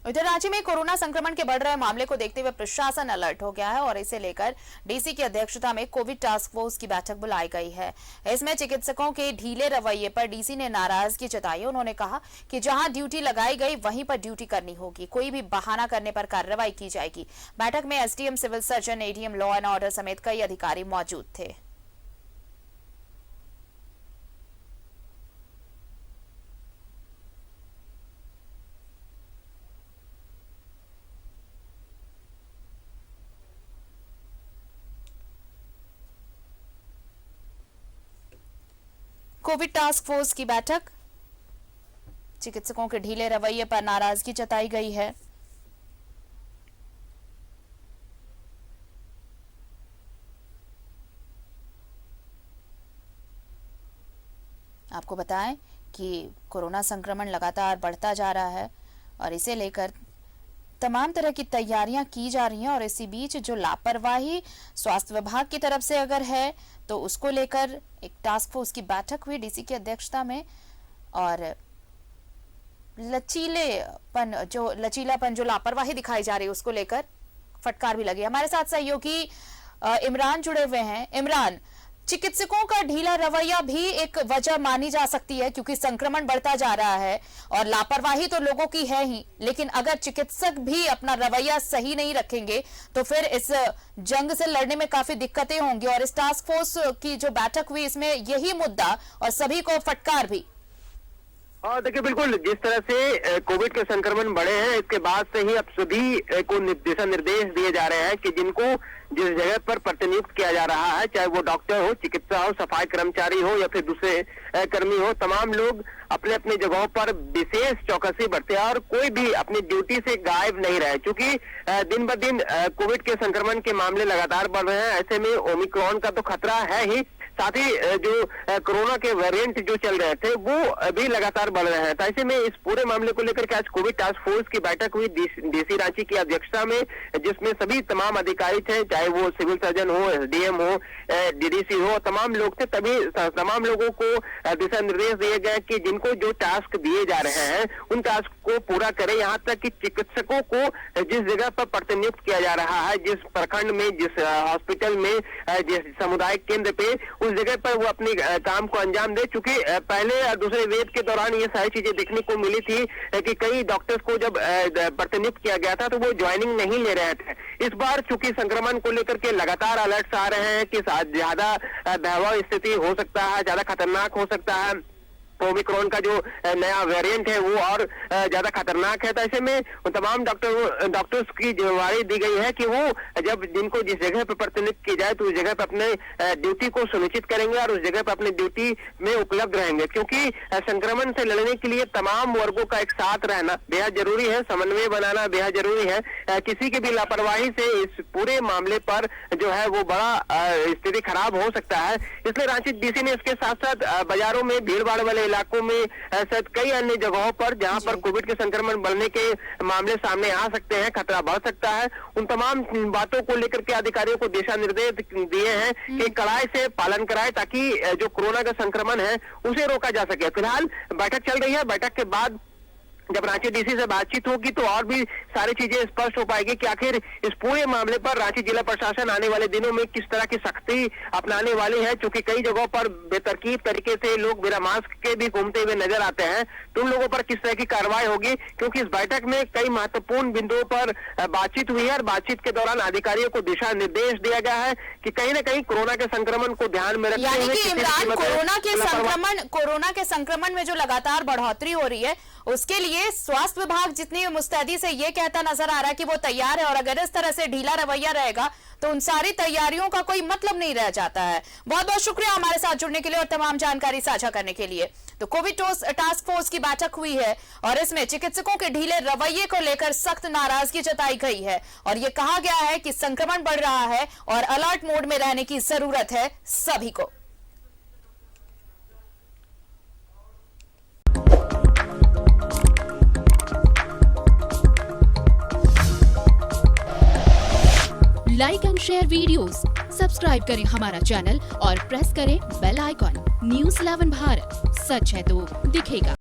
उधर रांची में कोरोना संक्रमण के बढ़ रहे मामले को देखते हुए प्रशासन अलर्ट हो गया है और इसे लेकर डीसी की अध्यक्षता में कोविड टास्क फोर्स की बैठक बुलाई गई है। इसमें चिकित्सकों के ढीले रवैये पर डीसी ने नाराजगी जताई। उन्होंने कहा कि जहां ड्यूटी लगाई गई वहीं पर ड्यूटी करनी होगी, कोई भी बहाना करने पर कार्रवाई की जाएगी। बैठक में SDM, civil surgeon, ADM, law and order समेत कई अधिकारी मौजूद थे। कोविड टास्क फोर्स की बैठक, चिकित्सकों के ढीले रवैये पर नाराजगी जताई गई है। आपको बताएं कि कोरोना संक्रमण लगातार बढ़ता जा रहा है और इसे लेकर तमाम तरह की तैयारियां की जा रही हैं और इसी बीच जो लापरवाही स्वास्थ्य विभाग की तरफ से अगर है तो उसको लेकर एक टास्क फोर्स की बैठक हुई डीसी की अध्यक्षता में और लचीलापन जो लापरवाही दिखाई जा रही है उसको लेकर फटकार भी लगी। हमारे साथ सहयोगी इमरान जुड़े हुए हैं। इमरान, चिकित्सकों का ढीला रवैया भी एक वजह मानी जा सकती है क्योंकि संक्रमण बढ़ता जा रहा है और लापरवाही तो लोगों की है ही, लेकिन अगर चिकित्सक भी अपना रवैया सही नहीं रखेंगे तो फिर इस जंग से लड़ने में काफी दिक्कतें होंगी। और इस टास्क फोर्स की जो बैठक हुई इसमें यही मुद्दा और सभी को फटकार भी। हाँ देखिए, बिल्कुल जिस तरह से कोविड के संक्रमण बढ़े हैं इसके बाद से ही अब सभी को दिशा निर्देश दिए जा रहे हैं कि जिनको जिस जगह पर प्रतिनियुक्त किया जा रहा है, चाहे वो डॉक्टर हो, चिकित्सा हो, सफाई कर्मचारी हो या फिर दूसरे कर्मी हो, तमाम लोग अपने अपने जगहों पर विशेष चौकसी बरते और कोई भी अपनी ड्यूटी से गायब नहीं रहे। क्योंकि दिन ब दिन कोविड के संक्रमण के मामले लगातार बढ़ रहे हैं, ऐसे में ओमिक्रॉन का तो खतरा है ही, साथ ही जो कोरोना के वेरिएंट जो चल रहे थे वो भी लगातार बढ़ रहे हैं। तो ऐसे में इस पूरे मामले को लेकर के आज कोविड टास्क फोर्स की बैठक हुई डीसी रांची की अध्यक्षता में, जिसमें सभी तमाम अधिकारी थे, चाहे वो सिविल सर्जन हो, एसडीएम हो, डीडीसी हो, तमाम लोग थे। तभी तमाम लोगों को दिशा निर्देश दिए गए कि जिनको जो टास्क दिए जा रहे हैं उन टास्क को पूरा करें। यहाँ तक कि चिकित्सकों को जिस जगह पर प्रतिनियुक्त किया जा रहा है, जिस प्रखंड में, जिस हॉस्पिटल में, जिस सामुदायिक केंद्र पे, उस जगह पर वो अपने काम को अंजाम दे। चूंकि पहले और दूसरे वेव के दौरान ये सारी चीजें देखने को मिली थी कि कई डॉक्टर्स को जब प्रतिनियुक्त किया गया था तो वो ज्वाइनिंग नहीं ले रहे थे। इस बार चूंकि संक्रमण को लेकर के लगातार अलर्ट्स आ रहे हैं कि ज्यादा भयावह स्थिति हो सकता है, ज्यादा खतरनाक हो सकता है, ओमिक्रॉन का जो नया वेरिएंट है वो और ज्यादा खतरनाक है। तो ऐसे में तमाम डॉक्टर्स की जिम्मेवारी दी गई है कि वो जब जिनको जिस जगह पर प्रतिनियुक्त की जाए तो उस जगह पर अपने ड्यूटी को सुनिश्चित करेंगे और उस जगह पर अपनी ड्यूटी में उपलब्ध रहेंगे। क्योंकि संक्रमण से लड़ने के लिए तमाम वर्गों का एक साथ रहना बेहद जरूरी है, समन्वय बनाना बेहद जरूरी है। किसी की भी लापरवाही से इस पूरे मामले पर जो है वो बड़ा स्थिति खराब हो सकता है। इसलिए रांची डीसी ने इसके साथ साथ बाजारों में भीड़ भाड़ वाले इलाकों में शायद कई अन्य जगहों पर जहां पर कोविड के संक्रमण बढ़ने के मामले सामने आ सकते हैं, खतरा बढ़ सकता है, उन तमाम बातों को लेकर के अधिकारियों को दिशा निर्देश दिए हैं कि कड़ाई से पालन कराएं ताकि जो कोरोना का संक्रमण है उसे रोका जा सके। फिलहाल बैठक चल रही है, बैठक के बाद जब रांची डीसी से बातचीत होगी तो और भी सारी चीजें स्पष्ट हो पाएगी कि आखिर इस पूरे मामले पर रांची जिला प्रशासन आने वाले दिनों में किस तरह की सख्ती अपनाने वाली है। क्योंकि कई जगहों पर बेतरकीब तरीके से लोग बिना मास्क के भी घूमते हुए नजर आते हैं, तो उन लोगों पर किस तरह की कार्रवाई होगी। क्योंकि इस बैठक में कई महत्वपूर्ण बिंदुओं पर बातचीत हुई है और बातचीत के दौरान अधिकारियों को दिशा निर्देश दिया गया है कि कहीं न कहीं कोरोना के संक्रमण को ध्यान में रखते हुए कोरोना के संक्रमण में जो लगातार बढ़ोतरी हो रही है उसके लिए स्वास्थ्य विभाग जितनी मुस्तैदी से ये कहता नजर आ रहा है कि वो तैयार है और अगर इस तरह से ढीला रवैया रहेगा तो उन सारी तैयारियों का कोई मतलब नहीं रह जाता है। बहुत बहुत शुक्रिया हमारे साथ जुड़ने के लिए और तमाम जानकारी साझा करने के लिए। तो कोविड टास्क फोर्स की बैठक हुई है और इसमें चिकित्सकों के ढीले रवैये को लेकर सख्त नाराजगी जताई गई है और ये कहा गया है कि संक्रमण बढ़ रहा है और अलर्ट मोड में रहने की जरूरत है सभी को। Like and share videos, subscribe करें हमारा चैनल और प्रेस करें बेल आइकॉन। न्यूज़ 11 भारत, सच है तो दिखेगा।